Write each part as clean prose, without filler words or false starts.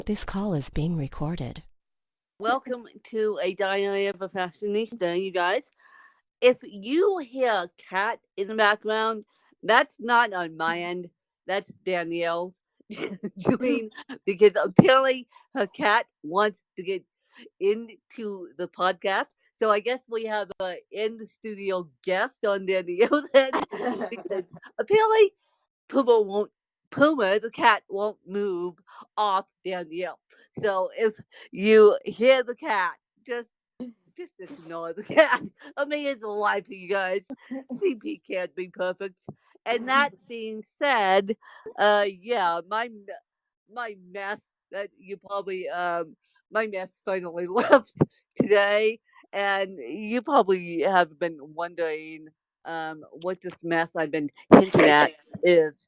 This call is being recorded. Welcome to A Diary of a Fashionista, you guys. If you hear a cat in the background, that's not on my end. That's Danielle's doing because apparently her cat wants to get into the podcast. So I guess we have a in the studio guest on Danielle's end because apparently Puma the cat won't move off Danielle. So if you hear the cat, just ignore the cat. I mean, it's alive for you guys. CP can't be perfect. And that being said, yeah, my mess that you probably my mess finally left today, and you probably have been wondering what this mess I've been hinting at is.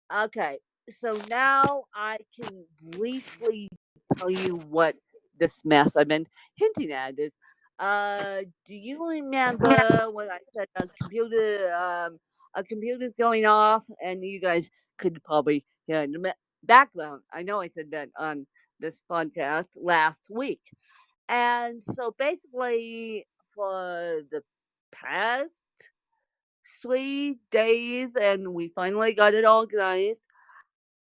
Okay, so now I can briefly tell you what this mess I've been hinting at is. Do you remember when I said a computer's going off, and you guys could probably hear in the background? I know I said that on this podcast last week, and so basically for the past 3 days, and we finally got it organized.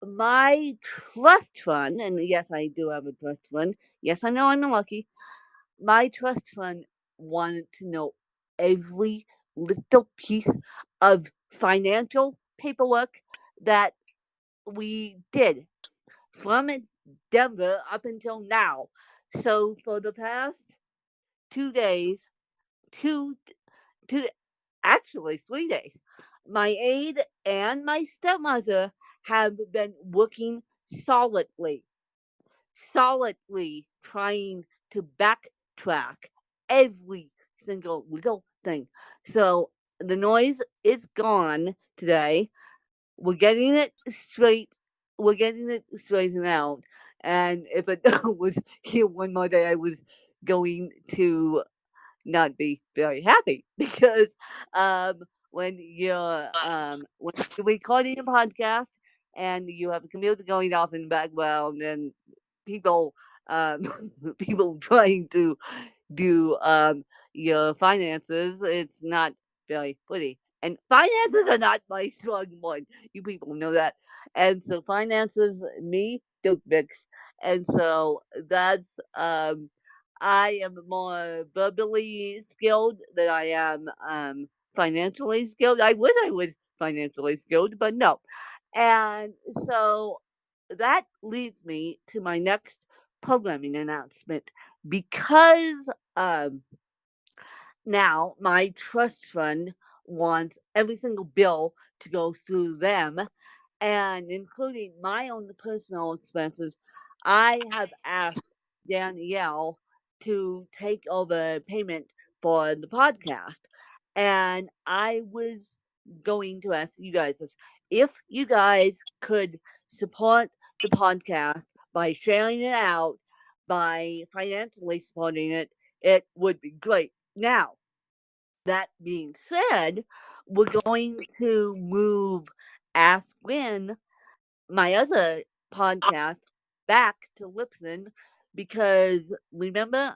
My trust fund, and yes, I do have a trust fund. Yes, I know I'm lucky. My trust fund wanted to know every little piece of financial paperwork that we did from Denver up until now. So for the past 2 days, two, two, actually 3 days, my aide and my stepmother have been working solidly, solidly trying to backtrack every single little thing. So the noise is gone today. We're getting it straight. We're getting it straightened out. And if it was here one more day, I was going to not be very happy because um, when you're recording a podcast and you have a computer going off in the background and people people trying to do your finances, it's not very pretty. And finances are not my strong point. You people know that. And so finances, me, don't mix. And so that's I am more verbally skilled than I am financially skilled. I wish I was financially skilled, but no. And so that leads me to my next programming announcement because now my trust fund wants every single bill to go through them, and including my own personal expenses. I have asked Danielle to take over payment for the podcast, and I was going to ask you guys this: if you guys could support the podcast by sharing it out, by financially supporting it, it would be great. Now, that being said, we're going to move Ask Win, my other podcast, back to Lipson because remember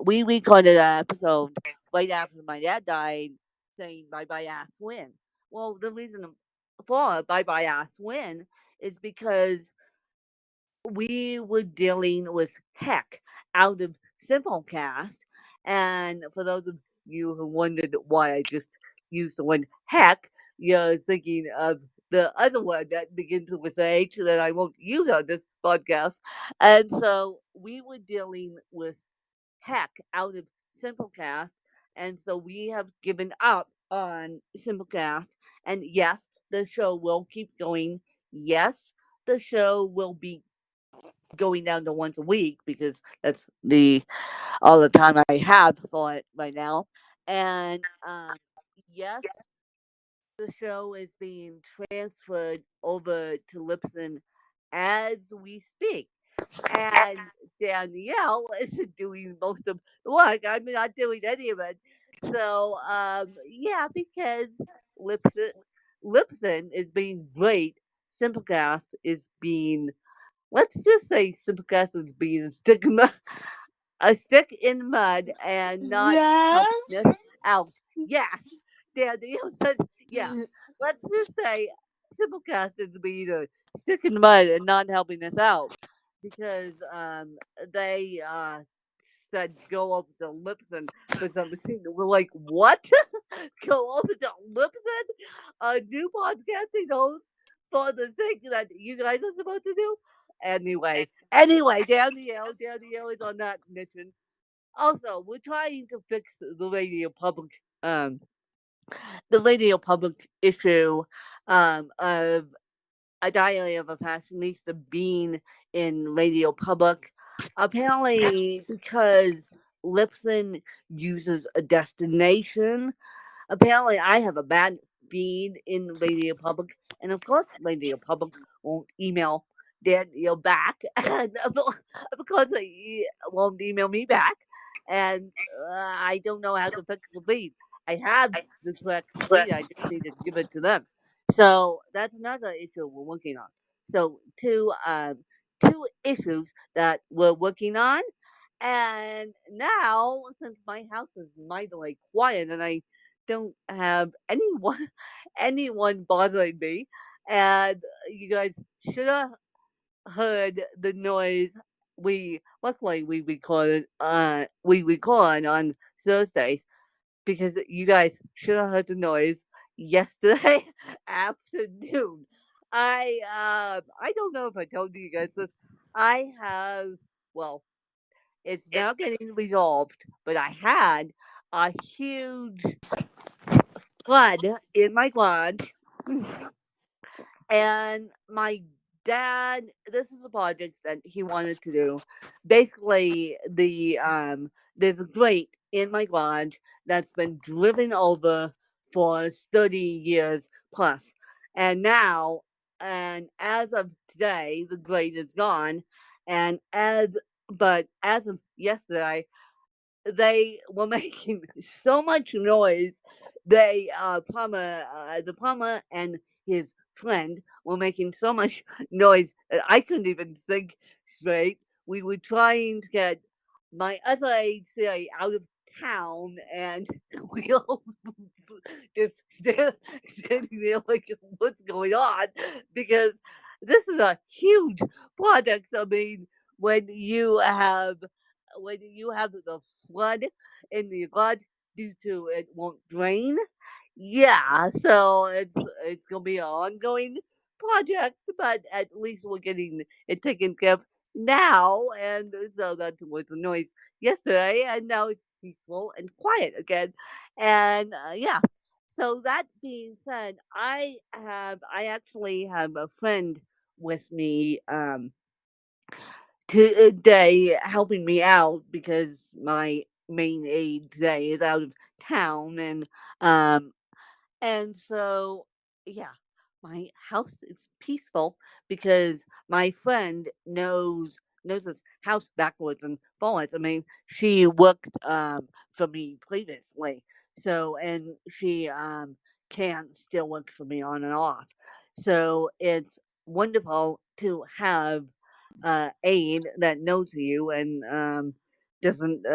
we recorded an episode right after my dad died saying bye bye Ask Win. Well, the reason for bye bye Ask Win is because we were dealing with heck out of Simplecast. And for those of you who wondered why I just used the word heck, you're thinking of the other word that begins with H that I won't use on this podcast. And so we were dealing with heck out of Simplecast. And so we have given up on Simplecast. And yes, the show will keep going. Yes, the show will be going down to once a week because that's the all the time I have for it right now. And yes, the show is being transferred over to Lipson as we speak. And Danielle isn't doing most of the work. I'm not doing any of it. So yeah, because Lipson Lipson is being great. Simplecast is being let's just say Simplecast is being a stick in the mud and not Yes. helping us out. Yes, Daniel said yes. Let's just say Simplecast is being a stick in the mud and not helping us out because they said go over to Lipson for some machine. We're like, what? Go over to Lipson, a new podcasting host for the thing that you guys are supposed to do. Anyway, Danielle is on that mission. Also, we're trying to fix um the radio public issue of a diary of a fashionista being in radio public. Apparently, because Lipson uses a destination. Apparently, I have a bad feed in Radio Public, and of course, Radio Public won't email Daniel back, and of course, they won't email me back, and I don't know how to fix the feed. I have the correct feed, I just need to give it to them. So that's another issue we're working on. So two issues that we're working on, and now since my house is mightily quiet and I don't have anyone anyone bothering me. And you guys should have heard the noise. We luckily we record on Thursdays because you guys should have heard the noise yesterday afternoon. I don't know if I told you guys this. I have well, it's now getting resolved, but I had a huge flood in my garage. And my dad, this is a project that he wanted to do. Basically, there's a grate in my garage that's been driven over for 30 years plus. And now, and as of today, the grate is gone. And as of yesterday, they were making so much noise. The plumber and his friend were making so much noise that I couldn't even think straight. We were trying to get my other HCA out of town, and we all just standing there like, what's going on? Because this is a huge project. I mean, when you have the flood in the garage due to it won't drain. Yeah, so it's gonna be an ongoing project, but at least we're getting it taken care of now. And so that was the noise yesterday, and now it's peaceful and quiet again. And yeah. So that being said, I actually have a friend with me today helping me out because my main aide today is out of town um and so yeah, my house is peaceful because my friend knows this house backwards and forwards. I mean, she worked for me previously, so and she can still work for me on and off. So it's wonderful to have aide that knows you and doesn't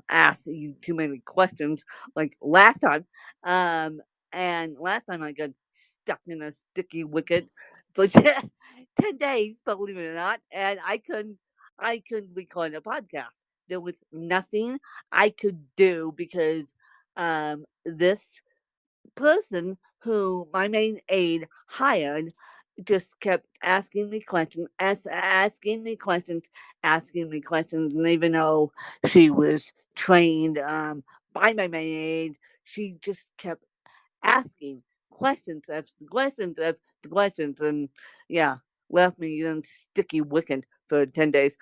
ask you too many questions like last time. Um, and last time I got stuck in a sticky wicket for 10 days, believe it or not, and I couldn't record a podcast. There was nothing I could do because this person who my main aide hired just kept asking me questions, and even though she was trained by my main aide, she just kept asking questions after questions after questions, and yeah, left me in sticky wicket for 10 days.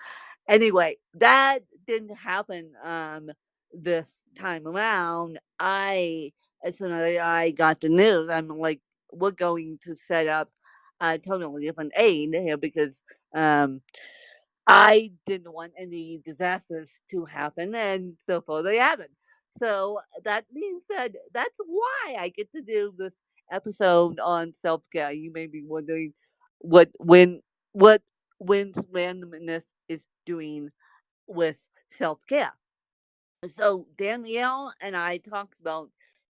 Anyway, that didn't happen this time around. As soon as I got the news, I'm like, we're going to set up a totally different aid here because I didn't want any disasters to happen, and so far they haven't. So that being said, that's why I get to do this episode on self care. You may be wondering what when what When's randomness is doing with self-care. So Danielle and I talked about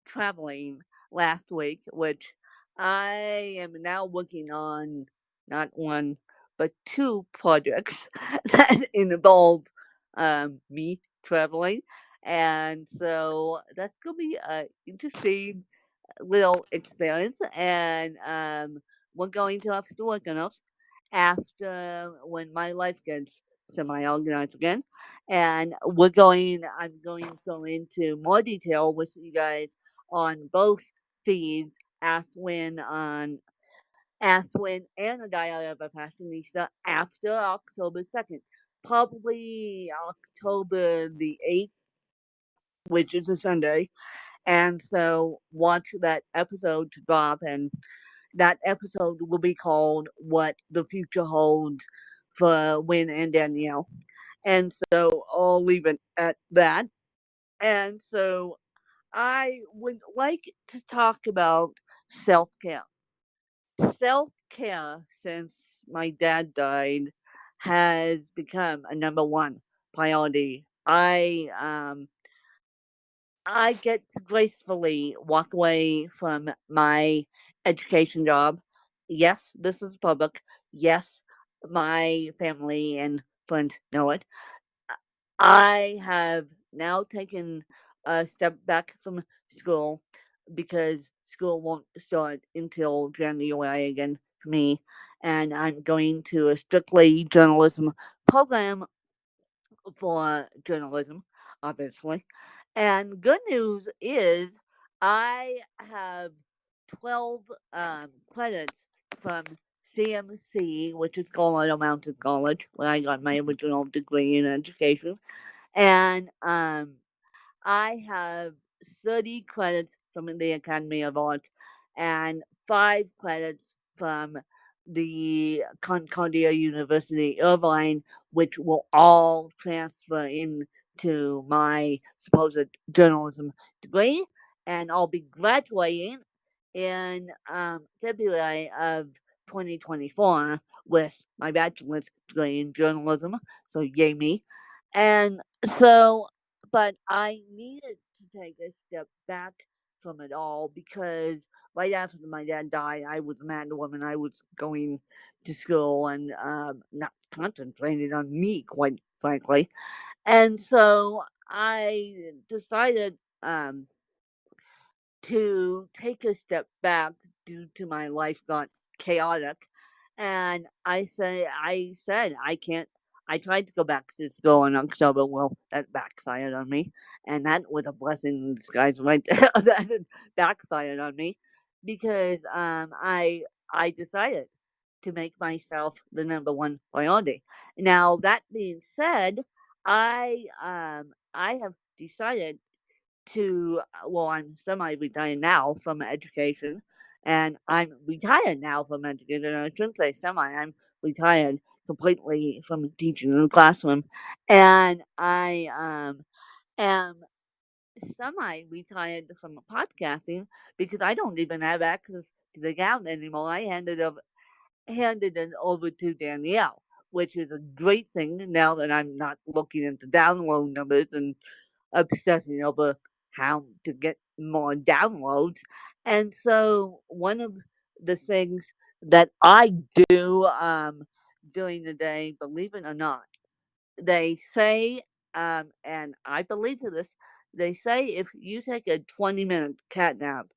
traveling last week, which I am now working on not one but two projects that involve me traveling, and so that's gonna be a interesting little experience, and we're going to have to work on it after when my life gets semi-organized again. And I'm going to go into more detail with you guys on both feeds, Ask When and the Diary of a Fashionista after October 2nd. Probably October the 8th, which is a Sunday. And so watch that episode to drop, and that episode will be called What the Future Holds for Win and Danielle. And so I'll leave it at that. And so I would like to talk about self care. Self care, since my dad died, has become a number one priority. I get to gracefully walk away from my education job. Yes, this is public. Yes, my family and friends know it. I have now taken a step back from school because school won't start until January again for me. And I'm going to a strictly journalism program for journalism, obviously. And good news is I have 12 credits from CMC, which is Colorado Mountain College, where I got my original degree in education. And I have 30 credits from the Academy of Arts and 5 credits from the Concordia University Irvine, which will all transfer into my supposed journalism degree. And I'll be graduating in February of 2024 with my bachelor's degree in journalism. So, yay me. And so but I needed to take a step back from it all because right after my dad died, I was a mad woman. I was going to school and not concentrating on me, quite frankly. And so I decided to take a step back due to my life got chaotic. And I said I can't. I tried to go back to school in October. Well, that backfired on me, and that was a blessing in disguise right there. That it backfired on me because I decided to make myself the number one priority. Now that being said, I have decided well, I'm semi-retired now from education, and I'm retired now from education. I shouldn't say semi. I'm retired completely from teaching in the classroom, and I am semi-retired from podcasting because I don't even have access to the account anymore. I handed it over to Danielle, which is a great thing now that I'm not looking at the download numbers and obsessing over how to get more downloads. And so one of the things that I do during the day, believe it or not, they say, and I believe to this, they say if you take a 20-minute cat nap,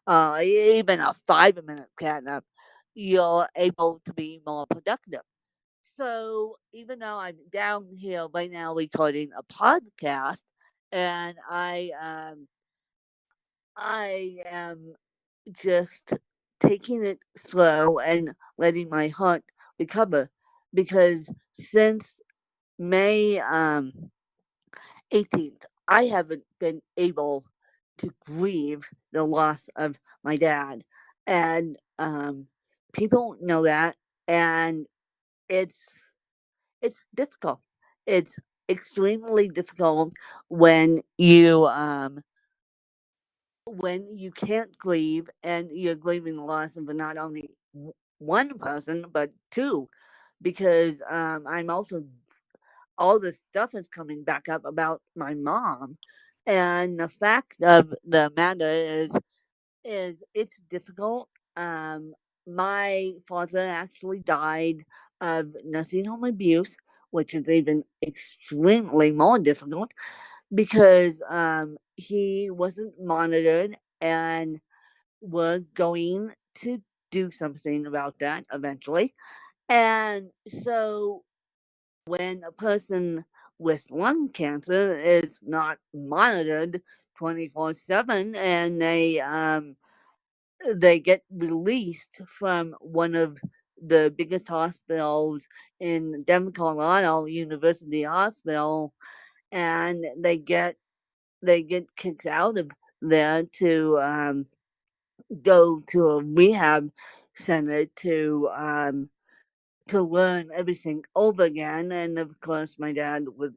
even a 5-minute cat nap, you're able to be more productive. So even though I'm down here right now recording a podcast, and I am just taking it slow and letting my heart recover because since May 18th, I haven't been able to grieve the loss of my dad, and people know that, and it's it's difficult. It's extremely difficult when you can't grieve and you're grieving the loss of not only one person but two. because I'm also all this stuff is coming back up about my mom, and the fact of the matter is it's difficult. Um, my father actually died of nursing home abuse, which is even extremely more difficult because he wasn't monitored, and we're going to do something about that eventually. And so when a person with lung cancer is not monitored 24/7 and they get released from one of the biggest hospitals in Denver, Colorado, University Hospital, and they get kicked out of there to go to a rehab center to learn everything over again. And of course, my dad was,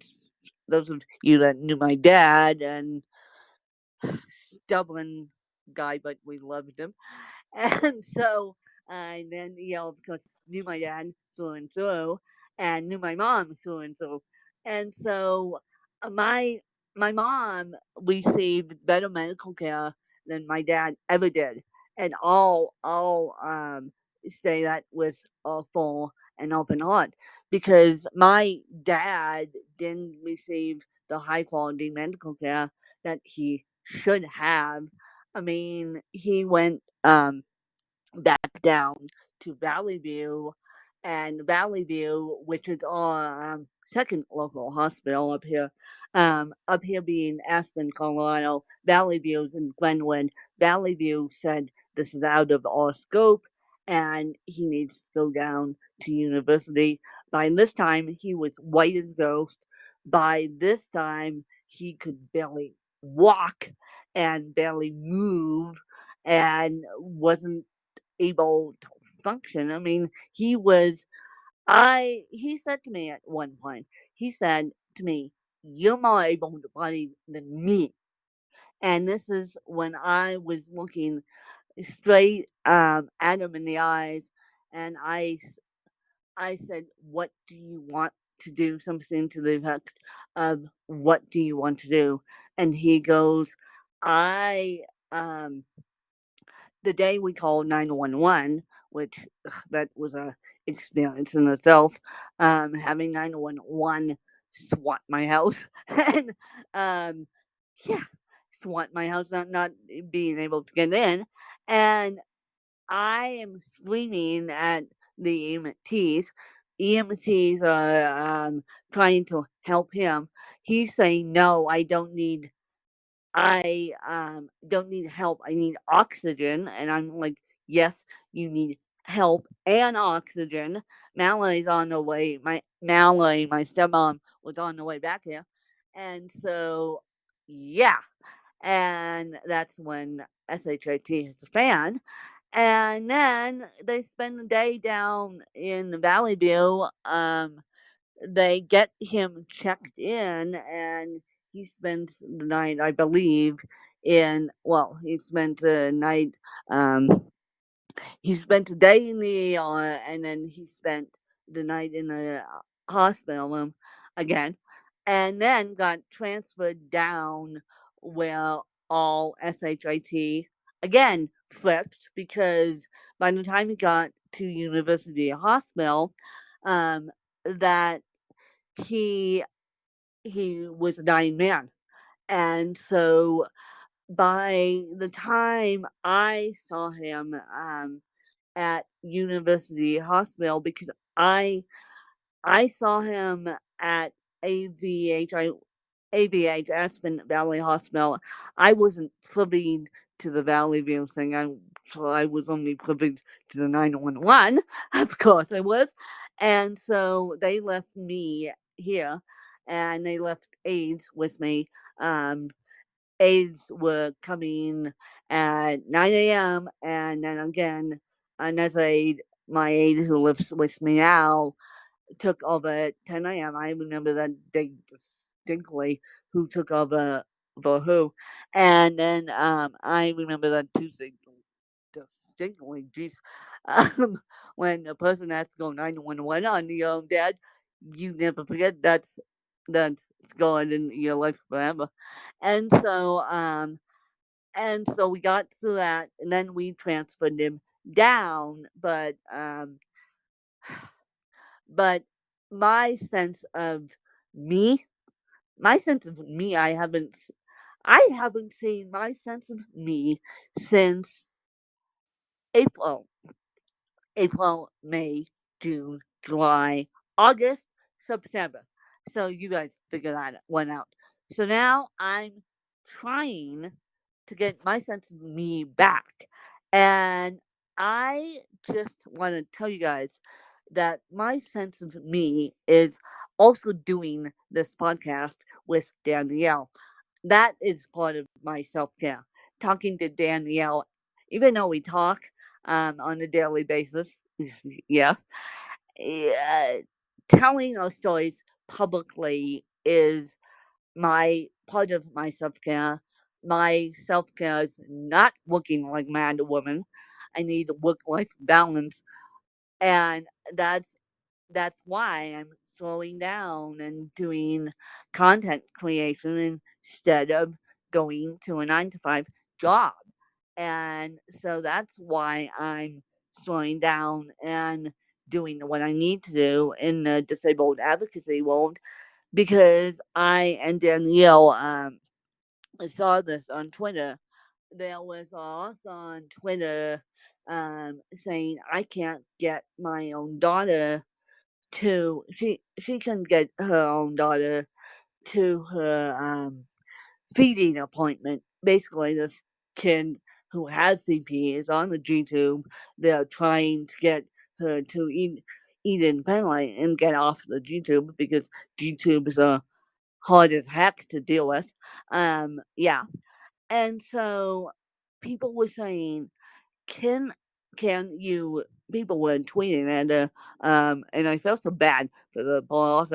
those of you that knew my dad, and stubborn guy, but we loved him. And so, and then, of course, knew my dad through and through, and knew my mom through and through. And so, my mom received better medical care than my dad ever did, and all say that with a full and open heart, because my dad didn't receive the high quality medical care that he should have. I mean, he went back down to Valley View, and Valley View, which is our second local hospital up here being Aspen, Colorado. Valley View's in Glenwood. Valley View said this is out of our scope, and he needs to go down to university. By this time, he was white as ghost. By this time, he could barely walk and barely move and wasn't able to function. I mean, he said to me at one point, he said to me, "You're more able to body than me." And this is when I was looking straight at him in the eyes, and I said, "What do you want to do?" Something to the effect of, "What do you want to do?" And he goes, "I the day we called 911, which that was a experience in itself, having 911 SWAT my house and yeah, SWAT my house, not being able to get in, and I am screaming at the EMTs. EMTs are trying to help him. He's saying, "No, I don't need help. I need oxygen." And I'm like, "Yes, you need help and oxygen." Mallory's on the way. Mallory, my stepmom, was on the way back here. And so, yeah. And that's when SHIT hits a fan. And then they spend the day down in Valley View. They get him checked in, and he spends the night, I believe, he spent the night, he spent a day in the ER, and then he spent the night in the hospital room again, and then got transferred down where all SHIT again flipped, because by the time he got to University Hospital, um, that he was a dying man. And so by the time I saw him at University Hospital, because I saw him at AVH, AVH, Aspen Valley Hospital. I wasn't privy to the Valley View thing. So I was only privy to the 911. Of course I was. And so they left me here, and they left aides with me. Um, Aides were coming at 9 a.m. And then again, another aide, my aide who lives with me now, took over at 10 a.m. I remember that day distinctly, who took over for who. And then I remember that Tuesday distinctly. Jeez. When a person has to go 911 on your own dad, you never forget that's going in your life forever. And so, we got through that, and then we transferred him down. But my sense of me, I haven't seen my sense of me since April. April, May, June, July, August, September. So you guys figure that one out. So now I'm trying to get my sense of me back. And I just want to tell you guys that my sense of me is also doing this podcast with Danielle. That is part of my self care. Talking to Danielle, even though we talk on a daily basis, yeah, uh, telling our stories publicly is my part of my self care. My self care is not working like mad woman. I need work life balance, and that's why I'm slowing down and doing content creation instead of going to a 9 to 5 job. And so that's why I'm slowing down and doing what I need to do in the disabled advocacy world, because I and Danielle saw this on Twitter. There was also on Twitter saying I can't get my own daughter to she can get her own daughter to her feeding appointment. Basically, this kid who has CP is on the G tube. They're trying to get her to eat independently and get off the G tube, because G tubes are hard as heck to deal with. Yeah, and so people were saying, can can you people were tweeting, and I felt so bad for the boss.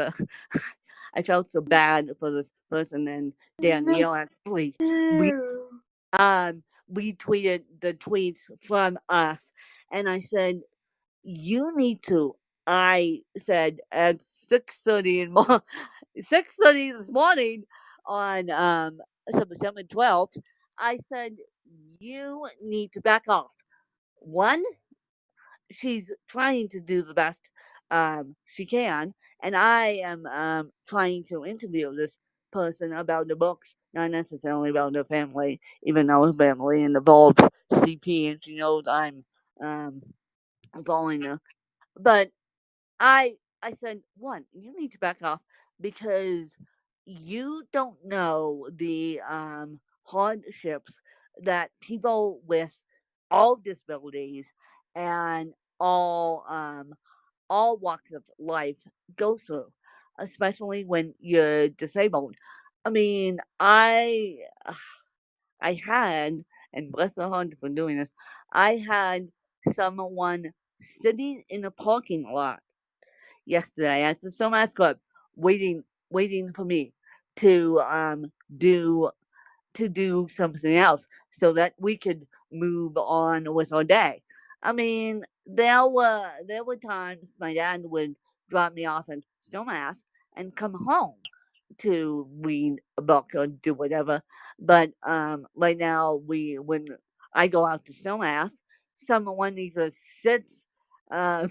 I felt so bad for this person, and Danielle actually retweeted the tweets from us, and I said, you need to. I said at 6:30 6:30 this morning on September 12th. I said, you need to back off. One, she's trying to do the best she can, and I am trying to interview this person about the books, not necessarily about the family, even though her family involves CP, and she knows I'm um, following her. But I said, one, you need to back off, because you don't know the hardships that people with all disabilities and all all walks of life go through, especially when you're disabled. I mean, I had, and bless her heart for doing this, I had someone sitting in a parking lot yesterday at the Stonemas Club, waiting for me to do do something else so that we could move on with our day. I mean, there were times my dad would drop me off at Stonemas and come home to read a book or do whatever. But right now, when I go out to Snowmass, someone either uh,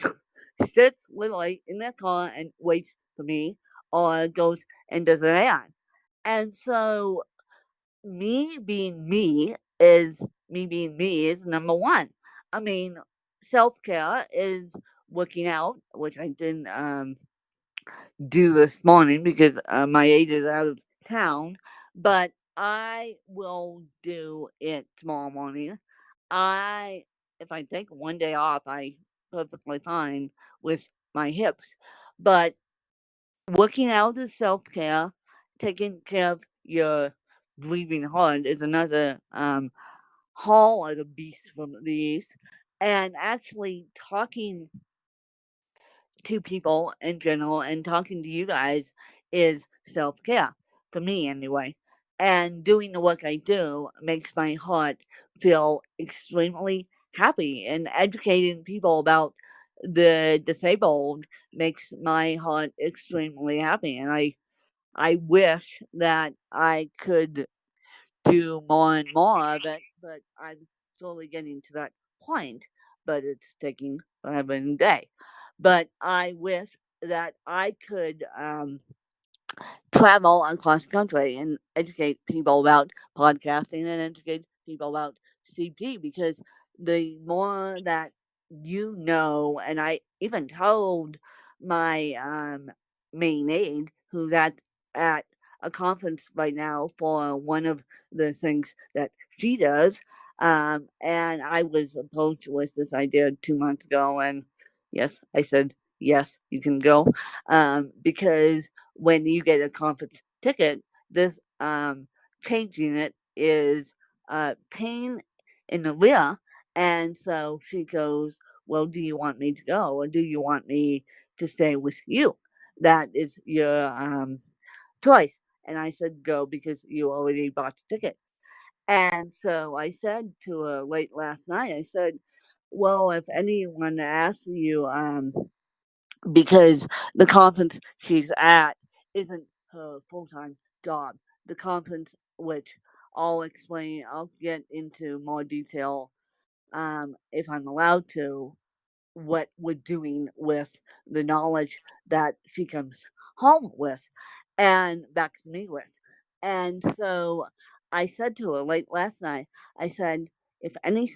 sits literally in their car and waits for me, or goes and does an errand. And so me being me is number one. I mean, self care is working out, which I didn't do this morning because my aide is out of town, but I will do it tomorrow morning. I If I take one day off, I perfectly fine with my hips, but working out is self care. Taking care of your breathing hard is another haul of the beast from the east, and actually talking to people in general and talking to you guys is self care, for me anyway. And doing the work I do makes my heart feel extremely happy, and educating people about the disabled makes my heart extremely happy. And I wish that I could do more and more of it, but I'm slowly getting to that point. But it's taking forever and a day. But I wish that I could travel across the country and educate people about podcasting and educate people about CP, because the more that you know, and I even told my main aide, who's at a conference right now for one of the things that she does. And I was approached with this idea 2 months ago, and yes, I said, yes, you can go, because when you get a conference ticket, this changing it is pain in the rear. And so she goes, well, do you want me to go, or do you want me to stay with you? That is your choice. And I said, go, because you already bought the ticket. And so I said to her late last night, I said, well, if anyone asks you, because the conference she's at isn't her full time job. The conference, which I'll get into more detail if I'm allowed to, what we're doing with the knowledge that she comes home with and back to me with. And so I said to her late last night, I said, if any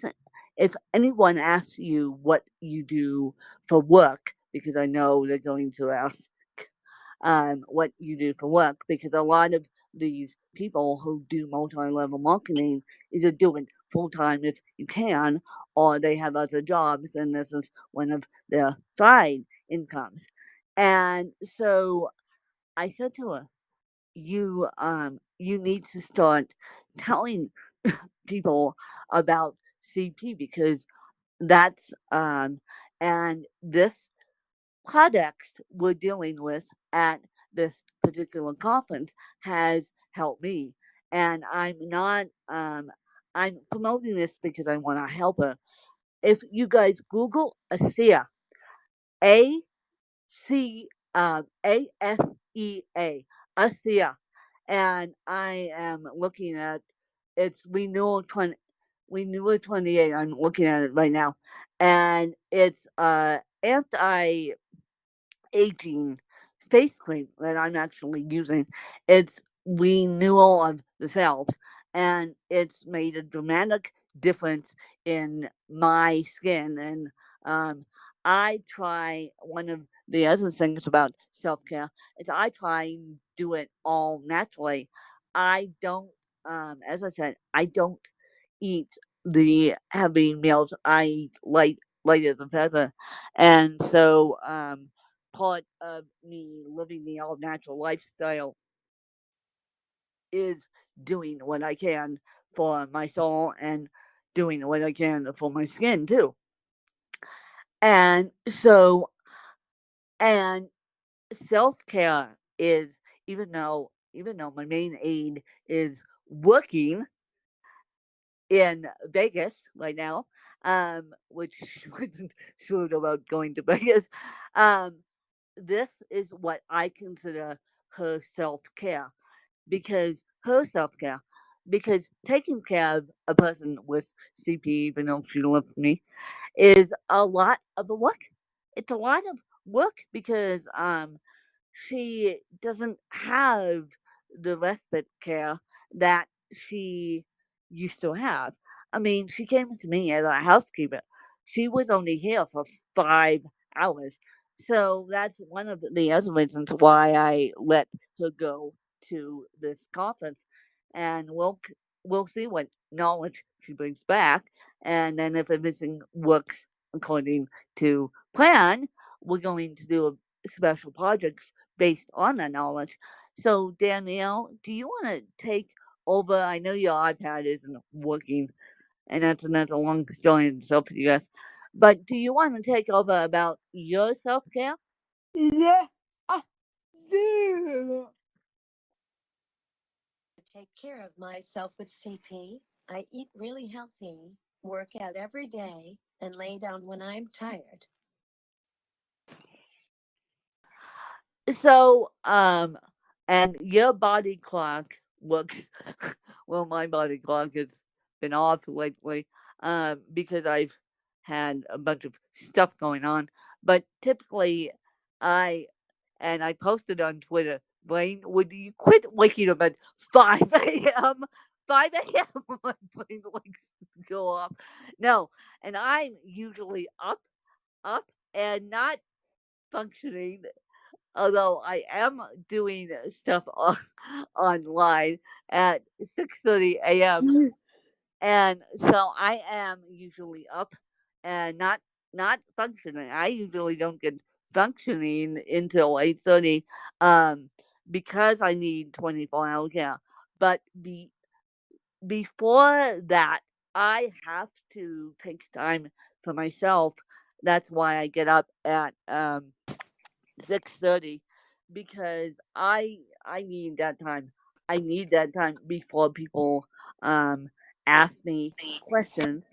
if anyone asks you what you do for work, because I know they're going to ask what you do for work, because a lot of these people who do multi-level marketing either do it full time if you can, or they have other jobs, and this is one of their side incomes. And so I said to her, you need to start telling people about CP, because that's and this products we're dealing with at this particular conference has helped me. And I'm promoting this because I want to help her. If you guys Google ASEA, A C A S E A, ASEA, and I am looking at its renewal 28. I'm looking at it right now, and it's anti aging face cream that I'm actually using. It's renewal of the cells, and it's made a dramatic difference in my skin. And I try, one of the other things about self care is I try and do it all naturally. I don't, as I said, I don't eat the heavy meals. I eat light as a feather, and so part of me living the all natural lifestyle is doing what I can for my soul and doing what I can for my skin too. And so, and self care is, even though my main aid is working in Vegas right now, which wasn't sure about going to Vegas. Um, this is what I consider her self care, because her self care, because taking care of a person with CP, even though she loves me, is a lot of the work. It's a lot of work because she doesn't have the respite care that she used to have. I mean, she came to me as a housekeeper. She was only here for 5 hours. So that's one of the other reasons why I let her go to this conference. And we'll see what knowledge she brings back. And then if everything works according to plan, we're going to do a special projects based on that knowledge. So, Danielle, do you want to take over? I know your iPad isn't working, and that's another long story in itself for you guys. But do you want to take over about your self care? Yeah, I do. Take care of myself with CP. I eat really healthy. work out every day, and lay down when I'm tired. So, and your body clock looks, well, my body clock has been off lately, because I've had a bunch of stuff going on. But typically, I, and I posted on Twitter, Blaine, would you quit waking up at 5 a.m.? 5 a.m. My brain likes to go off. No, and I'm usually up, and not functioning, although I am doing stuff online at 6:30 a.m. And so I am usually up and not functioning. I usually don't get functioning until 8:30, um, because I need 24 hours. Yeah, but before that, I have to take time for myself. That's why I get up at 6:30, because I need that time. I need that time before people um ask me questions.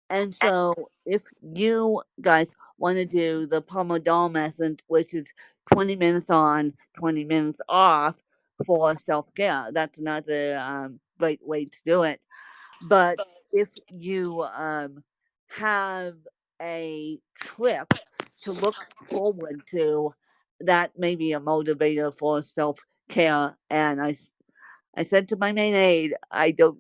And so if you guys want to do the Pomodoro method, which is 20 minutes on, 20 minutes off for self-care, that's another great way to do it. But if you have a trip to look forward to, that may be a motivator for self care. And I said to my main aide, I don't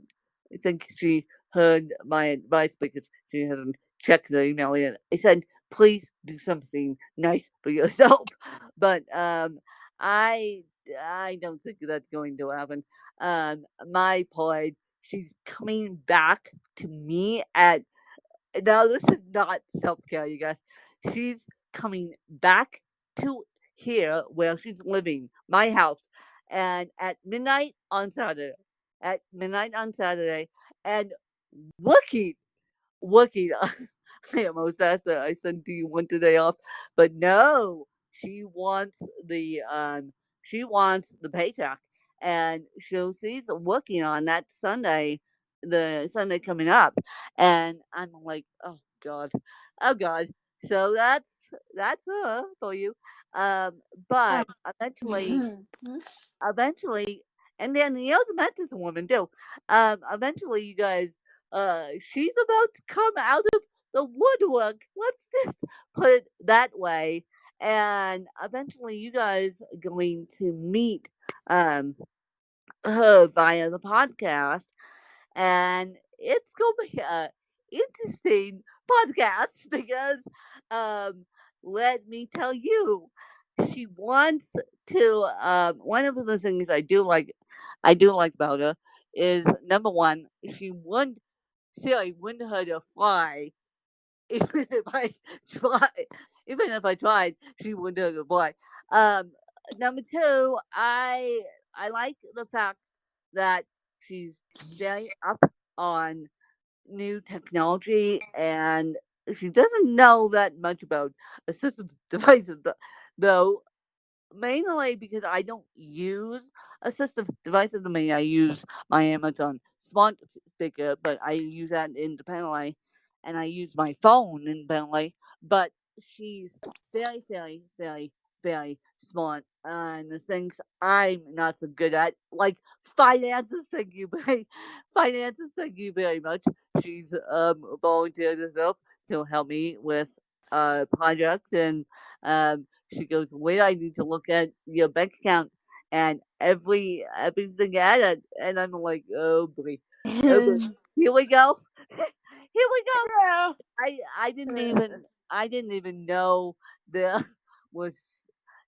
think she heard my advice because she hasn't checked the email yet. I said, please do something nice for yourself. But I I don't think that's going to happen. My pride, she's coming back to me at, now this is not self-care, you guys. She's coming back to here where she's living, my house, and at midnight on Saturday. At midnight on Saturday, and working, working. I almost asked her. I said, "Do you want the day off?" But no, she wants the paycheck, and she's working on that Sunday, the Sunday coming up, and I'm like, oh god, oh god. So that's her for you. But eventually, and then the also met this woman too. Eventually, you guys, she's about to come out of the woodwork. Let's just put it that way. And eventually, you guys are going to meet um her via the podcast, and it's gonna be a interesting podcast because um let me tell you, she wants to one of the things I do like about her is, number one, she wouldn't silly wouldn't hurt her fly even if I try, even if I tried, she wouldn't reply. Um, Number two, I like the fact that she's very up on new technology, and she doesn't know that much about assistive devices, though mainly because I don't use assistive devices. I mean, I use my Amazon smart speaker, but I use that independently, and I use my phone independently. But she's very, very, very, very smart on the things I'm not so good at, like finances. Thank you, very, finances. Thank you very much. She's volunteered herself to help me with projects, and she goes, "Wait, I need to look at your bank account and everything at it." And I'm like, "Oh boy, oh boy, here we go, here we go." I didn't even know there was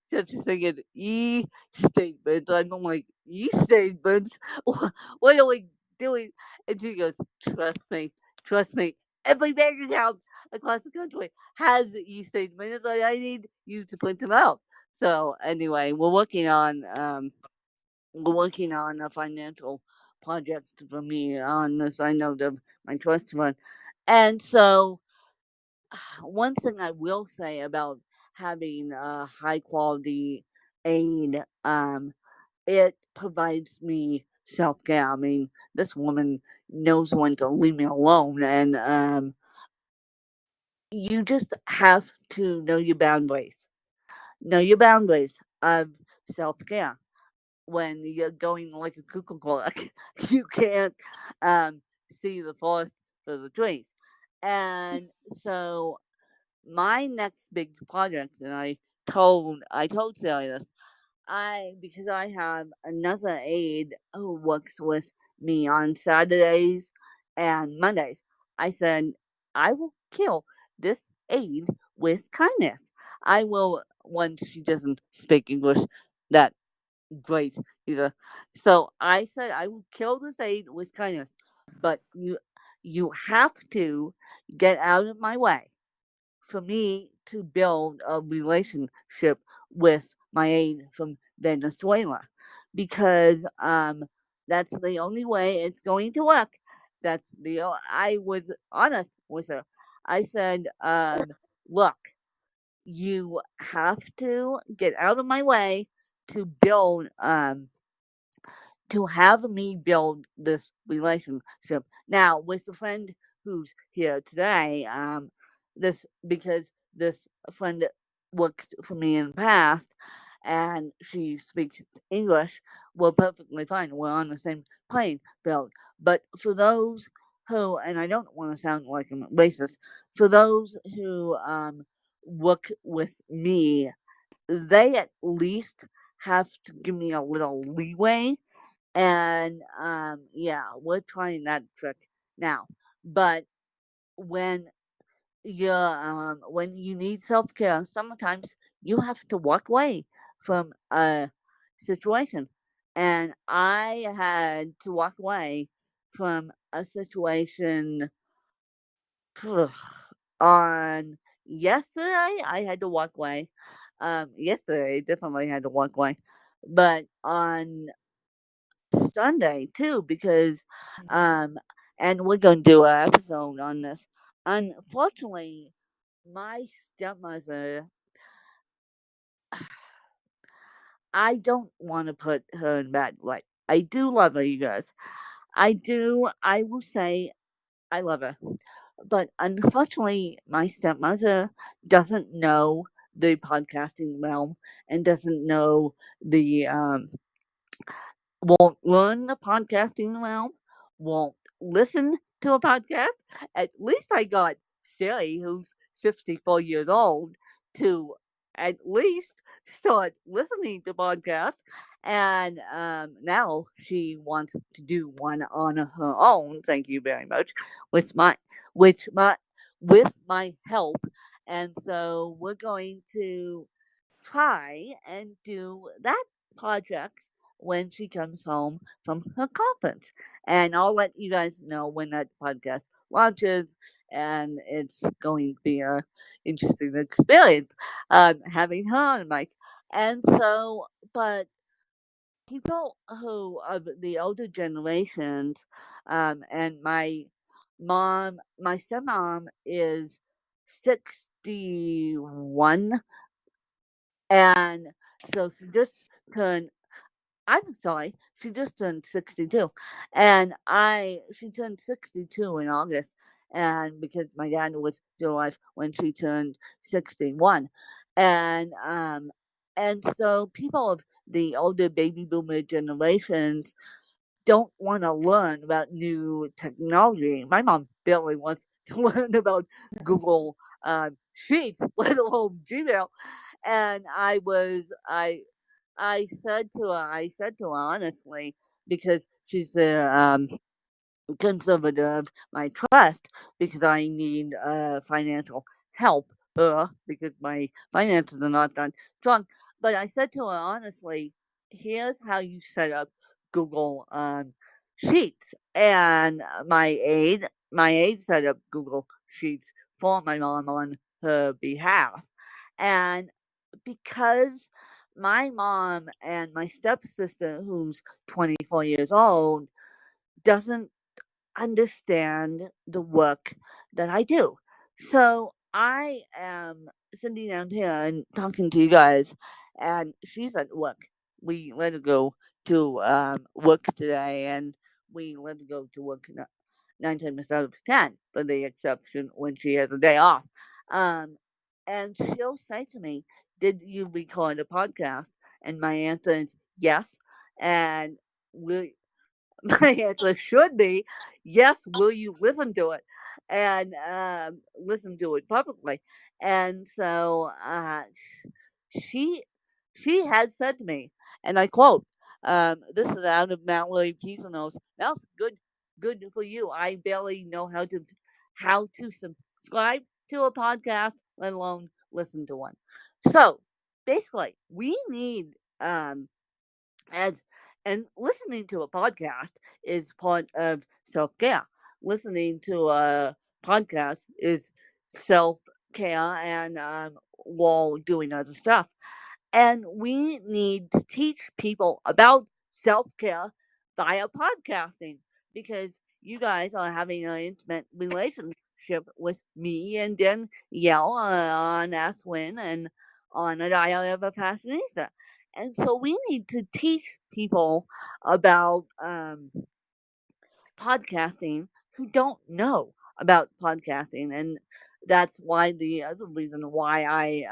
such a thing as e-statements. I'm like, e-statements? What are we doing? And she goes, trust me, every bank account across the country has the e-statement. It's like, I need you to print them out. So anyway, we're working on a financial project for me on the side note of my trust fund. And so one thing I will say about having a high quality aid, it provides me self care. I mean, this woman knows when to leave me alone, and you just have to know your boundaries. Know your boundaries of self-care. When you're going like a cuckoo clock, you can't see the forest for the trees. And so my next big project, and I told Sally this, because I have another aide who works with me on Saturdays and Mondays. I said I will kill this aide with kindness. I will, when she doesn't speak English that great either. So I said I will kill this aide with kindness, but you have to get out of my way for me to build a relationship with my aide from Venezuela, because that's the only way it's going to work. I was honest with her. I said, look, you have to get out of my way to build to have me build this relationship. Now, with the friend who's here today, this because this friend worked for me in the past and she speaks English, we're perfectly fine. We're on the same playing field. But for those who, and I don't want to sound like I'm racist, for those who work with me, they at least have to give me a little leeway, and yeah, we're trying that trick now. But when when you need self-care, sometimes you have to walk away from a situation. And I had to walk away from a situation on yesterday. I had to walk away. Yesterday definitely had to walk away. But on Sunday too, because and we're gonna do an episode on this. Unfortunately, my stepmother, I don't want to put her in bad light. I do love her, you guys. I do. I will say I love her, but unfortunately, my stepmother doesn't know the podcasting realm and doesn't know the won't learn the podcasting realm, won't listen to a podcast. At least I got Sally, who's 54 years old, to at least start listening to podcasts. And now she wants to do one on her own. Thank you very much. With my, which my, with my help. And so we're going to try and do that project when she comes home from her conference. And I'll let you guys know when that podcast launches. And it's going to be a interesting experience having her on mic. And so, but people who of the older generations, and my stepmom is 61, and so I'm sorry, she just turned 62. And she turned 62 in August. And because my dad was still alive when she turned 61. And, um, and so people of the older baby boomer generations don't want to learn about new technology. My mom barely wants to learn about Google Sheets, let alone Gmail. And I said to her honestly, because she's a conservative, my trust, because I need financial help, because my finances are not that strong. But I said to her honestly, here's how you set up Google Sheets, and my aide set up Google Sheets for my mom on her behalf, and because my mom and my stepsister, who's 24 years old, doesn't understand the work that I do. So I am sitting down here and talking to you guys, and she's at work. We let her go to work today, and we let her go to work 9 times out of 10, for the exception when she has a day off. Um, and she'll say to me, "Did you record a podcast?" And my answer is yes. And will my answer should be yes. Will you listen to it and listen to it publicly? And so she she has said to me, and I quote, "This is out of Mallory Pisanos. That's good for you. I barely know how to subscribe to a podcast, let alone listen to one." So basically, we need as and listening to a podcast is part of self-care. Listening to a podcast is self-care and while doing other stuff. And we need to teach people about self-care via podcasting because you guys are having an intimate relationship with me and Danielle on Ask Win and on a Diary of a Fashionista. And so we need to teach people about podcasting who don't know about podcasting. And that's why the other reason why I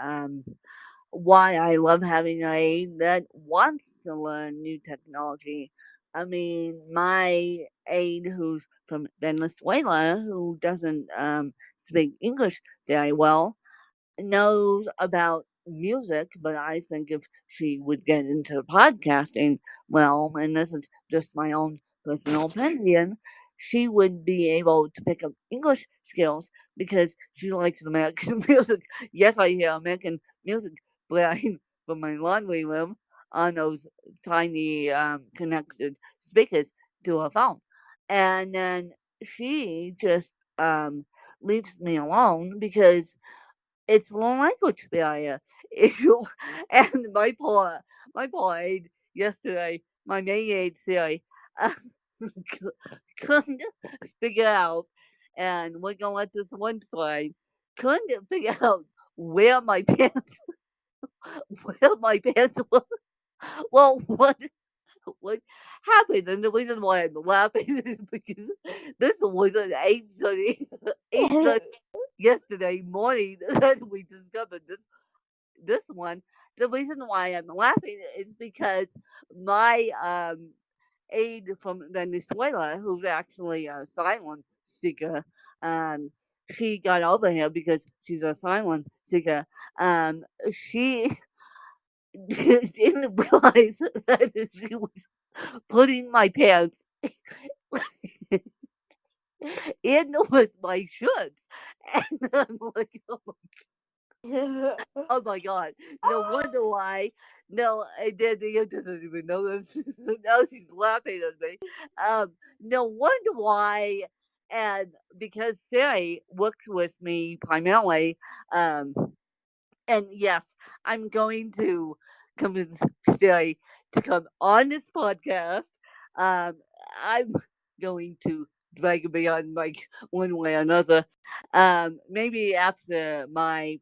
love having an aide that wants to learn new technology. I mean, my aide who's from Venezuela, who doesn't speak English very well, knows about music, but I think if she would get into podcasting, well, and this is just my own personal opinion, she would be able to pick up English skills because she likes American music. Yes, I hear American music playing from my laundry room on those tiny connected speakers to her phone. And then she just leaves me alone because it's language barrier issue. And my poor aide yesterday, my main aide Siri, couldn't figure out, and we're gonna let this one slide. Couldn't figure out where my pants, where my pants were. Well, what happened? And the reason why I'm laughing is because this was at 8:30, 8:30 yesterday morning that we discovered this one. The reason why I'm laughing is because my aide from Venezuela, who's actually a asylum seeker, um, she got over here because she's a asylum seeker. She didn't realize that she was putting my pants in with my shirts, and I'm like, oh my god. No wonder why. No, Danielle doesn't even know this. Now she's laughing at me. No wonder why. And because Siri works with me primarily, um, and yes, I'm going to convince Siri to come on this podcast. Um, I'm going to drag me on like one way or another. Maybe after one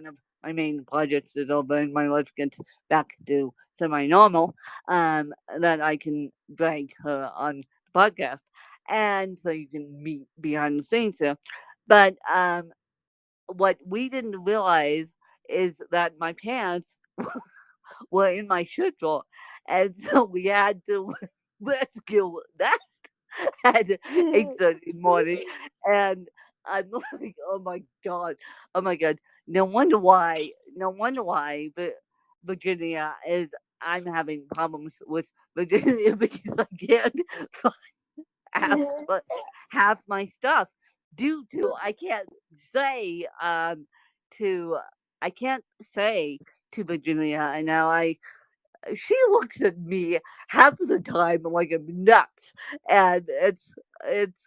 of my main projects is over and my life gets back to semi-normal, that I can drag her on the podcast, and so you can meet behind the scenes here. But what we didn't realize is that my pants were in my shirt drawer, and so we had to rescue that at 8:30 in the morning, and I'm like, "Oh my god, oh my god." No wonder why Virginia is I'm having problems with Virginia because I can't half but half my stuff due to say to I can't say to Virginia and now I she looks at me half of the time like I'm nuts and it's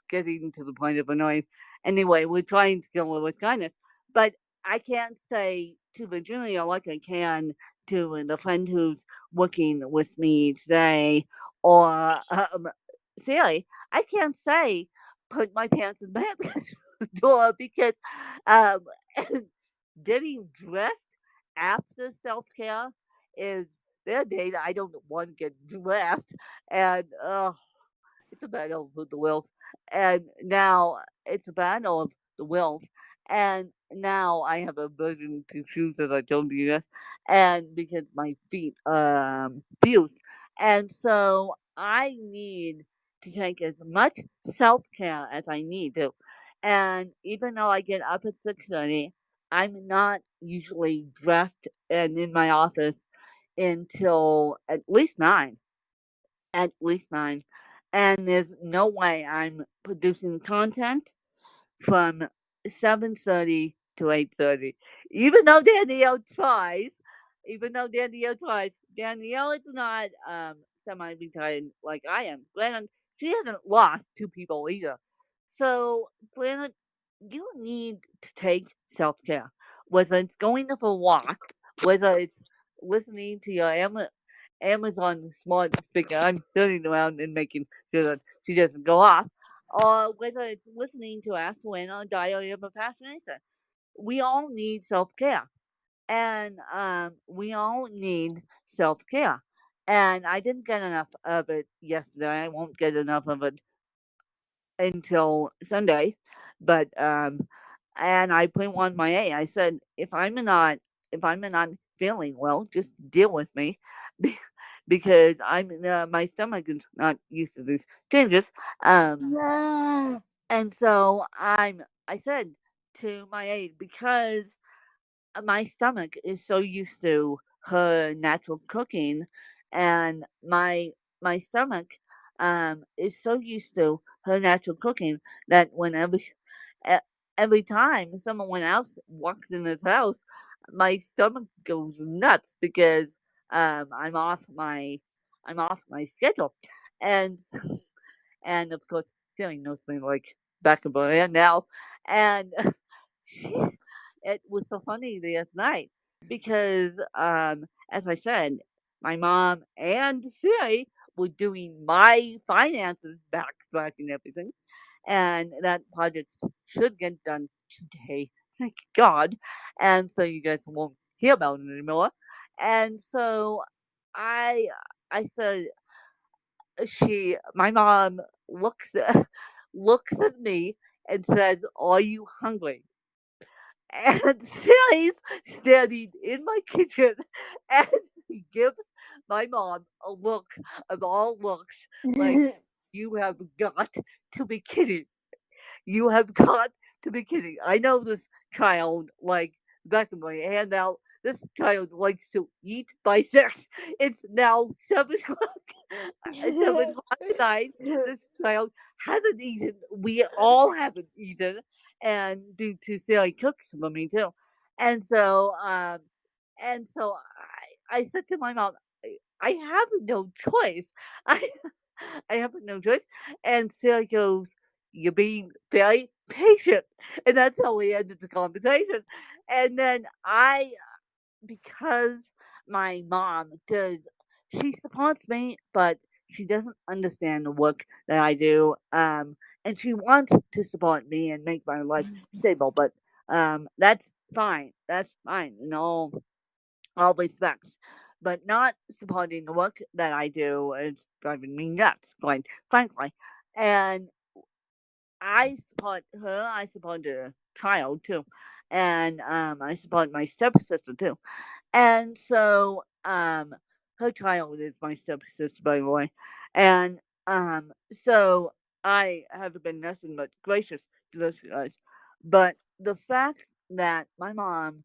getting to the point of annoying. Anyway, we're trying to kill her with kindness. But I can't say to Virginia like I can to the friend who's working with me today or Sally, I can't say put my pants in my door because um, getting dressed after self care is there are days I don't want to get dressed, and it's a battle of the wills, and now it's a battle of the wills, and now I have aversion to shoes, as I told you guys, and because my feet fused, and so I need to take as much self care as I need to, and even though I get up at 6:30, I'm not usually dressed and in my office until at least 9. At least 9. And there's no way I'm producing content from 7:30 to 8:30. Even though Danielle tries, Danielle is not semi-retired like I am. Granted, she hasn't lost 2 people either. So, granted, you need to take self-care. Whether it's going for a walk, whether it's listening to your Amazon smart speaker. I'm turning around and making sure that she doesn't go off. Or whether it's listening to Ask Win or Diary of a Passionista. We all need self care. And we all need self care. And I didn't get enough of it yesterday. I won't get enough of it until Sunday. But and I put on my A. I said, if I'm not feeling well, just deal with me, because my stomach is not used to these changes. Yeah. And so I said to my aide, because my stomach is so used to her natural cooking, and my stomach is so used to her natural cooking that whenever every time someone else walks in this house, my stomach goes nuts because I'm off my schedule, and and of course Sally knows me like back of her hand now, and it was so funny the other night because, as I said, my mom and Siri were doing my finances, backtracking everything, and that project should get done today. Thank God. And so you guys won't hear about it anymore. And so I, I said, my mom looks at me and says, "Are you hungry?" And Sally's standing in my kitchen and he gives my mom a look of all looks like, "You have got to be kidding. You have got to be kidding." I know this child like back of my hand now. This child likes to eat by 6. It's now 7 o'clock. 7 o'clock at night. This child hasn't eaten. We all haven't eaten, and due to Sally cooks for me too. And so, I said to my mom, I have no choice. I I have no choice. And Sarah goes, "You're being very patient." And that's how we ended the conversation. And then because my mom she supports me, but she doesn't understand the work that I do. And she wants to support me and make my life stable, but that's fine. That's fine in all respects. But not supporting the work that I do is driving me nuts, quite frankly. And I support her. I support the child too, and I support my stepsister too. And so, her child is my stepsister, by the way. And so I have been nothing but gracious to those guys. But the fact that my mom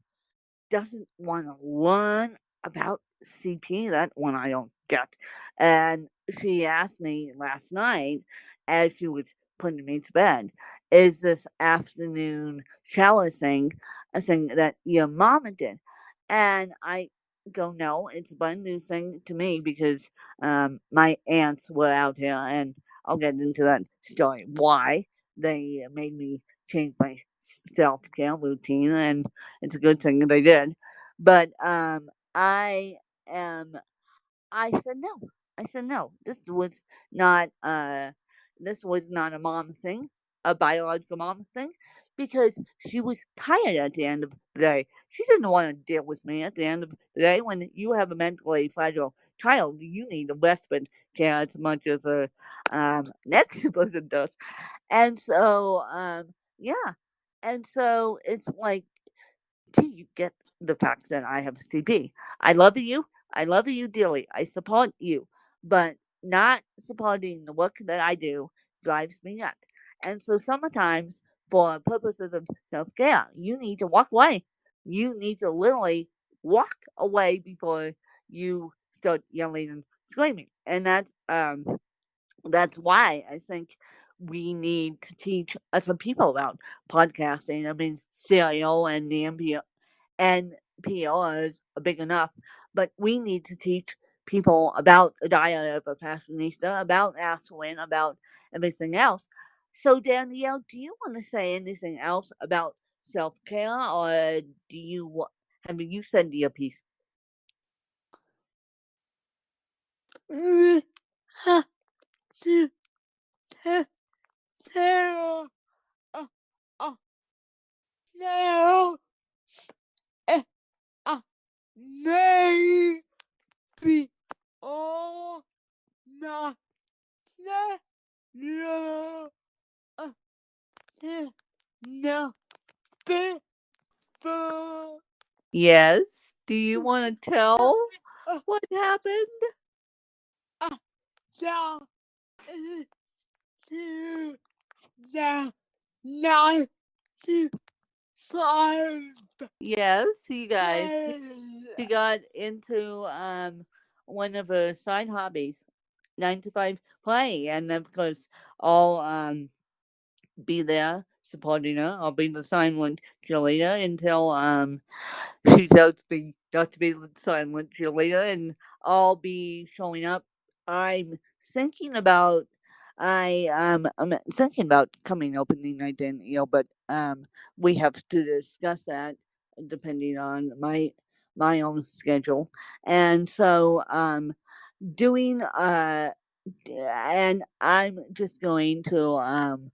doesn't want to learn about CP, that one I don't get. And she asked me last night as she was putting me to bed, "Is this afternoon shower thing a thing that your mama did?" And I go, "No, it's a brand new thing to me because my aunts were out here, and I'll get into that story why they made me change my self care routine, and it's a good thing that they did." But I am. I said no. I said no. Not. This was not a mom thing. a biological mom thing because she was tired at the end of the day. She didn't want to deal with me at the end of the day. When you have a mentally fragile child, you need a respite care as much as a next person does. And so, yeah. And so it's like, do you get the fact that I have CP? I love you. I love you dearly. I support you. But not supporting the work that I do drives me nuts. And so sometimes, for purposes of self care, you need to walk away. You need to literally walk away before you start yelling and screaming. And that's why I think we need to teach other people about podcasting. I mean, Serial and the NPR is big enough, but we need to teach people about a diet of a fashionista, about Aswin, about everything else. So, Danielle, do you want to say anything else about self care, or have you said your piece? No, maybe all not no, no, people. Yes. Do you want to tell what happened? Yeah, you, yeah, not five. Yes, you guys. She got into one of her side hobbies, 9 to 5 play, and of course, I'll be there supporting her. I'll be the silent cheerleader until she tells me not to be the silent cheerleader, and I'll be showing up. I'm thinking about I'm thinking about coming opening night in, but we have to discuss that depending on my own schedule. And so doing and I'm just going to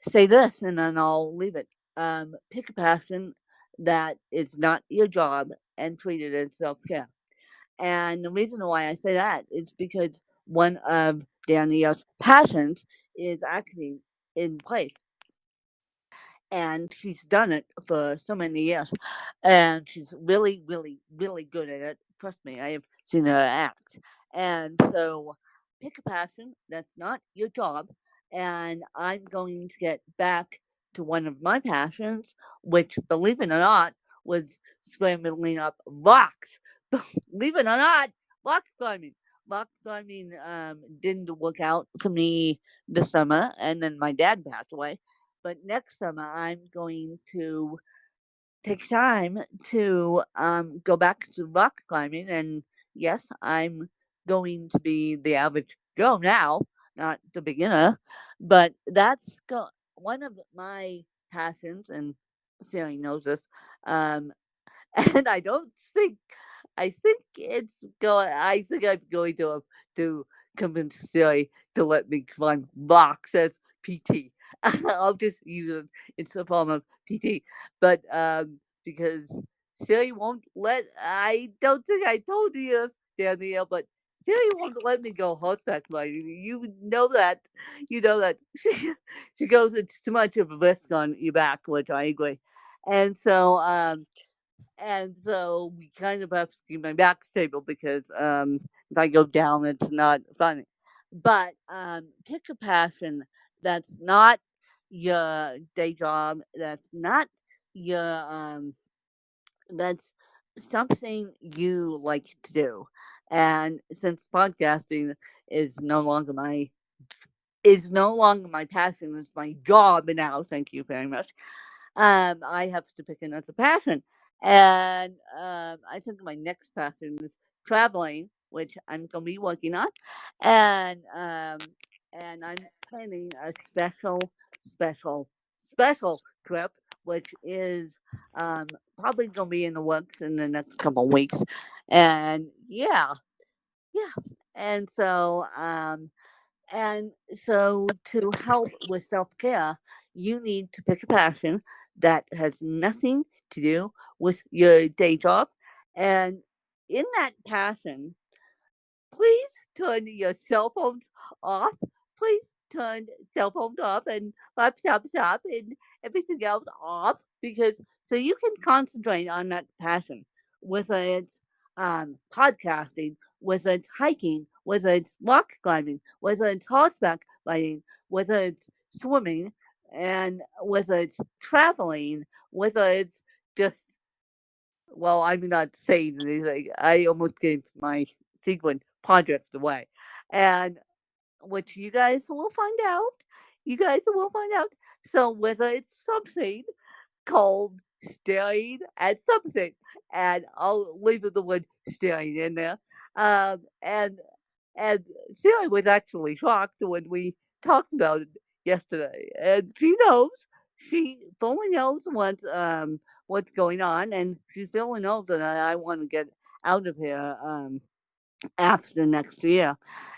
say this and then I'll leave it. Pick a passion that is not your job and treat it as self care. And the reason why I say that is because one of Danielle's passions is acting in plays. And she's done it for so many years. And she's really, really, really good at it. Trust me, I have seen her act. And so pick a passion that's not your job. And I'm going to get back to one of my passions, which, believe it or not, was scrambling up rocks. Believe it or not, rock climbing. Rock climbing didn't work out for me this summer, and then my dad passed away. But next summer, I'm going to take time to go back to rock climbing. And yes, I'm going to be the average Joe now, not the beginner. But that's one of my passions, and Siri knows this. Um, and I think I think I'm going to convince Siri to let me climb rocks as PT. I'll just use it. It's a form of PT, but because Siri won't let. I don't think I told you this, Danielle, but Siri won't let me go horseback riding. You know that. You know that. She goes, it's too much of a risk on your back, which I agree. And so we kind of have to keep my back stable because if I go down, it's not funny. But pick a passion that's not your day job. That's not your that's something you like to do. And since podcasting is no longer my passion, it's my job now. Thank you very much. I have to pick another passion. And I think my next passion is traveling, which I'm going to be working on. And I'm planning a special, special trip, which is probably going to be in the works in the next couple of weeks. And yeah. And so And so, to help with self care, you need to pick a passion that has nothing to do with your day job. And in that passion, please turn your cell phones off. Please turn cell phones off and laptops off and everything else off, because so you can concentrate on that passion, whether it's podcasting, whether it's hiking, whether it's rock climbing, whether it's horseback riding, whether it's swimming, and whether it's traveling, whether it's just, well, I'm not saying anything. I almost gave my secret project away. And which you guys will find out. You guys will find out. So whether it's something called staring at something, and I'll leave the word staring in there. Um, and and Sarah was actually shocked when we talked about it yesterday, and she knows. She fully knows what's going on, and she fully knows that I want to get out of here after next year.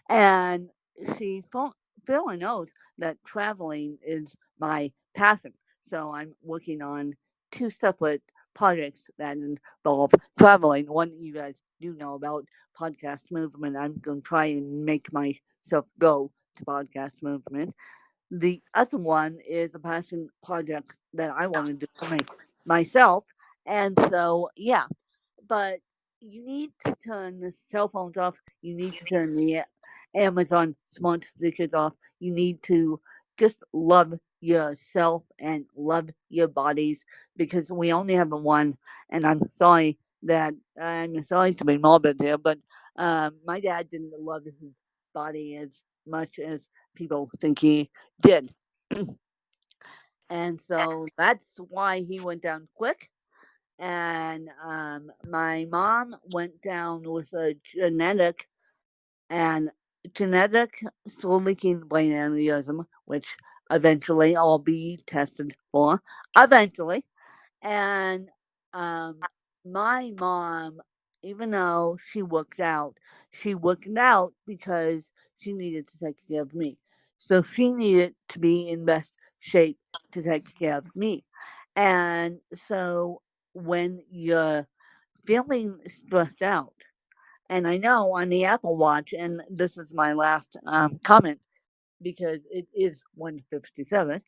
And she fully knows that traveling is my passion. So I'm working on two separate projects that involve traveling. One you guys do know about, podcast movement. I'm going to try and make myself go to podcast movement. The other one is a passion project that I want to do for myself. And so, yeah, but you need to turn the cell phones off. You need to turn the Amazon smart speakers off. You need to just love yourself and love your bodies, because we only have one. And I'm sorry to be morbid here, but my dad didn't love his body as much as people think he did. And so that's why he went down quick. And my mom went down with a genetic slow-leaking brain aneurysm, which eventually I'll be tested for. Eventually. And my mom, even though she worked out because she needed to take care of me. So she needed to be in best shape to take care of me. And so when you're feeling stressed out, and I know on the Apple Watch, and this is my last comment because it is 1:57,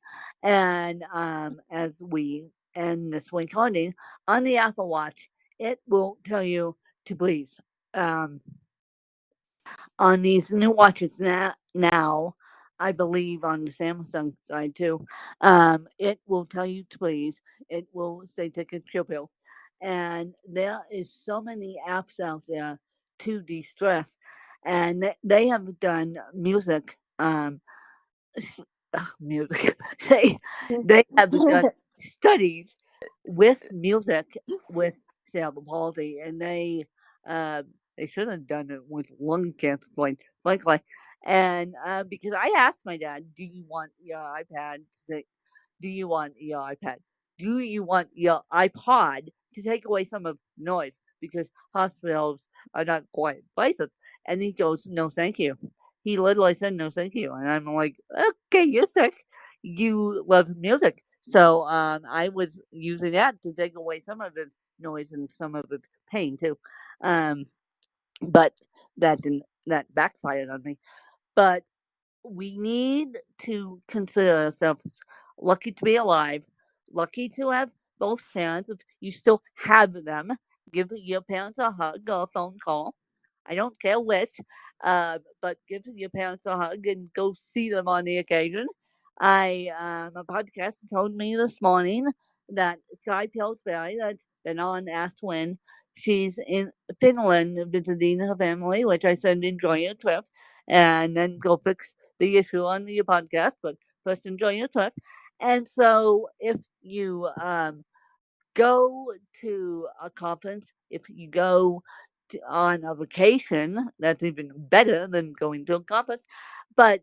and as we end this recording on the Apple Watch, it will tell you to please um, on these new watches now, I believe on the Samsung side too, it will tell you to please. It will say take a chill pill, and there is so many apps out there to de-stress, and they have done music. S- Music. They have done studies with music with cerebral palsy, and they should have done it with lung cancer, quite frankly. And because I asked my dad, "Do you want your iPad to take? Do you want your iPad? Do you want your iPod to take away some of the noise? Because hospitals are not quiet places." And he goes, "No, thank you." He literally said, "No, thank you." And I'm like, "Okay, you're sick. You love music." So I was using that to take away some of its noise and some of its pain too. Um, but that backfired on me. But we need to consider ourselves lucky to be alive, lucky to have both parents. If you still have them, give your parents a hug or a phone call. I don't care which, but give your parents a hug and go see them on the occasion. A podcast told me this morning that Sky Pillsbury, that's been on Ask When, she's in Finland visiting her family, which I said enjoy your trip and then go fix the issue on your podcast, but first enjoy your trip. And so if you go to a conference, if you go on a vacation, that's even better than going to a conference. But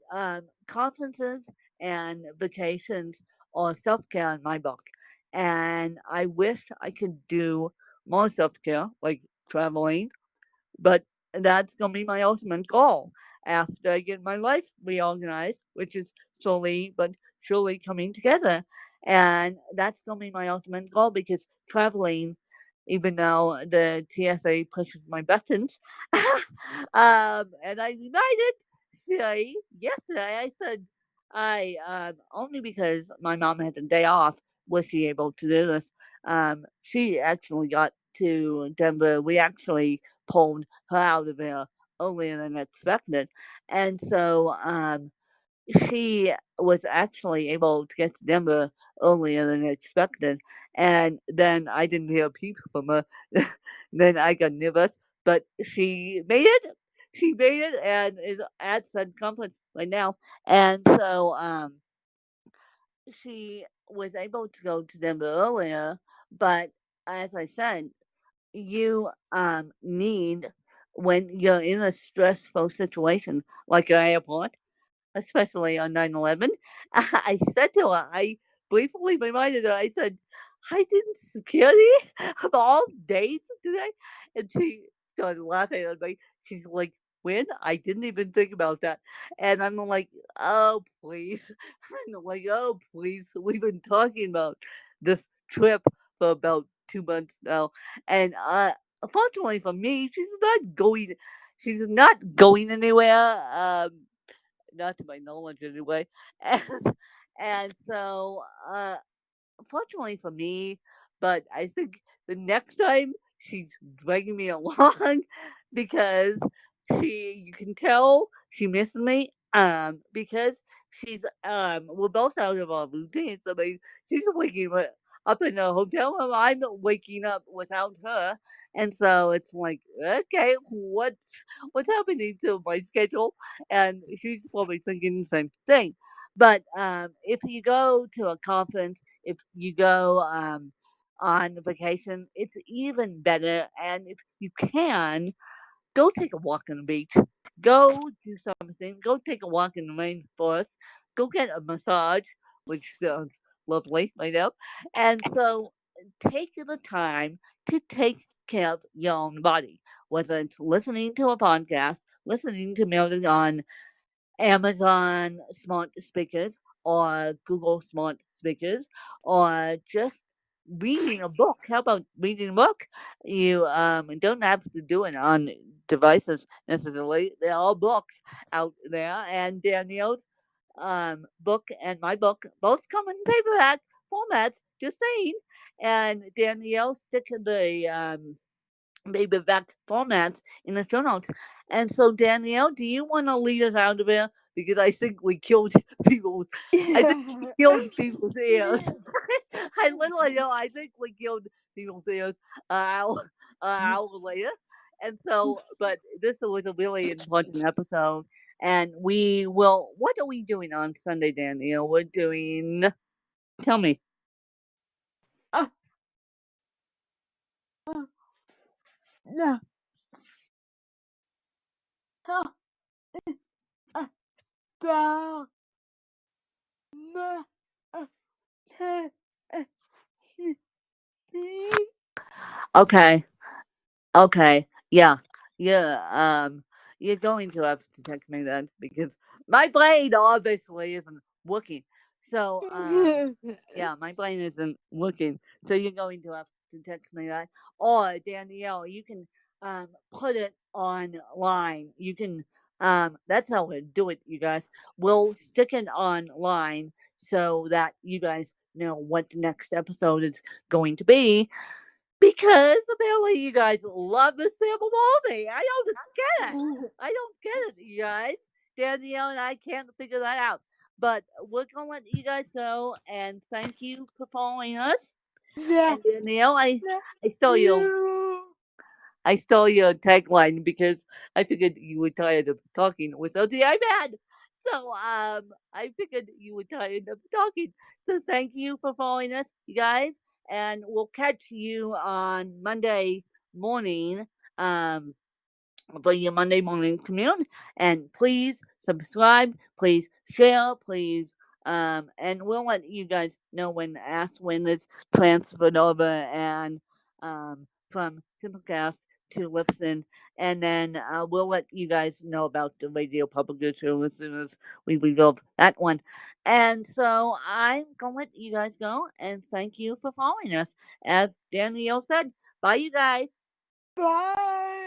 conferences and vacations are self care in my book. And I wish I could do more self care, like traveling, but that's going to be my ultimate goal. after I get my life reorganized, which is slowly but surely coming together. And that's going to be my ultimate goal because traveling, even though the TSA pushes my buttons, and I reminded Siri yesterday, I said, only because my mom had the day off was she able to do this. She actually got to Denver. We actually pulled her out of there earlier than expected. And so she was actually able to get to Denver earlier than expected. And then I didn't hear a peep from her. Then I got nervous, but she made it. She made it and is at Sun Conference right now. And so she was able to go to Denver earlier. But as I said, you need, when you're in a stressful situation like an airport, especially on 9/11, I said to her, I briefly reminded her, I said, I didn't security of all days today. And she started laughing at me. She's like, when? I didn't even think about that. And I'm like, oh, please. I'm like, oh, please. We've been talking about this trip for about 2 months now. And fortunately for me, she's not going anywhere. Not to my knowledge anyway. And so fortunately for me, but I think the next time she's dragging me along because you can tell she misses me. Because we're both out of our routines. I mean, she's waking up in a hotel room. I'm waking up without her. And so it's like, okay, what's happening to my schedule? And she's probably thinking the same thing. But if you go to a conference, if you go on vacation, it's even better. And if you can, go take a walk on the beach. Go do something. Go take a walk in the rainforest. Go get a massage, which sounds lovely right now. And so take the time to take care of your own body, whether it's listening to a podcast, listening to music on Amazon smart speakers or Google smart speakers or just reading a book. How about reading a book? You don't have to do it on devices necessarily. There are books out there, and Danielle's book and my book both come in paperback formats. Just saying. And Danielle stick the paperback formats in the show notes. And so, Danielle, do you want to lead us out of here? Because I think we killed people. I think we killed people's ears. I literally know. I think we killed people's ears an hour later. And so, but this was a really important episode. And we will. What are we doing on Sunday, Danielle? We're doing. Tell me. Uh, no. Uh, Ba- ma- uh, uh, uh, Okay. Okay. Yeah. Yeah. You're going to have to text me then because my brain obviously isn't working. So, yeah, my brain isn't working. So you're going to have to text me that. Or Danielle, you can put it online. You can that's how we do it, you guys. We'll stick it online so that you guys know what the next episode is going to be. Because apparently you guys love the Sample Ballsy. I don't get it. I don't get it, you guys. Danielle and I can't figure that out. But we're gonna let you guys go and thank you for following us. yeah, And Danielle, yeah, I stole your no. I stole your tagline because I figured you were tired of talking without the iPad. So I figured you were tired of talking. So thank you for following us, you guys, and we'll catch you on Monday morning. For your Monday morning commune. And please subscribe, please share, please. And we'll let you guys know when when it's transferred over and from Simplecast to Lipson. and then we'll let you guys know about the Radio Public issue as soon as we revealed that one. And so I'm gonna let you guys go, and thank you for following us. As Danielle said, bye, you guys. Bye.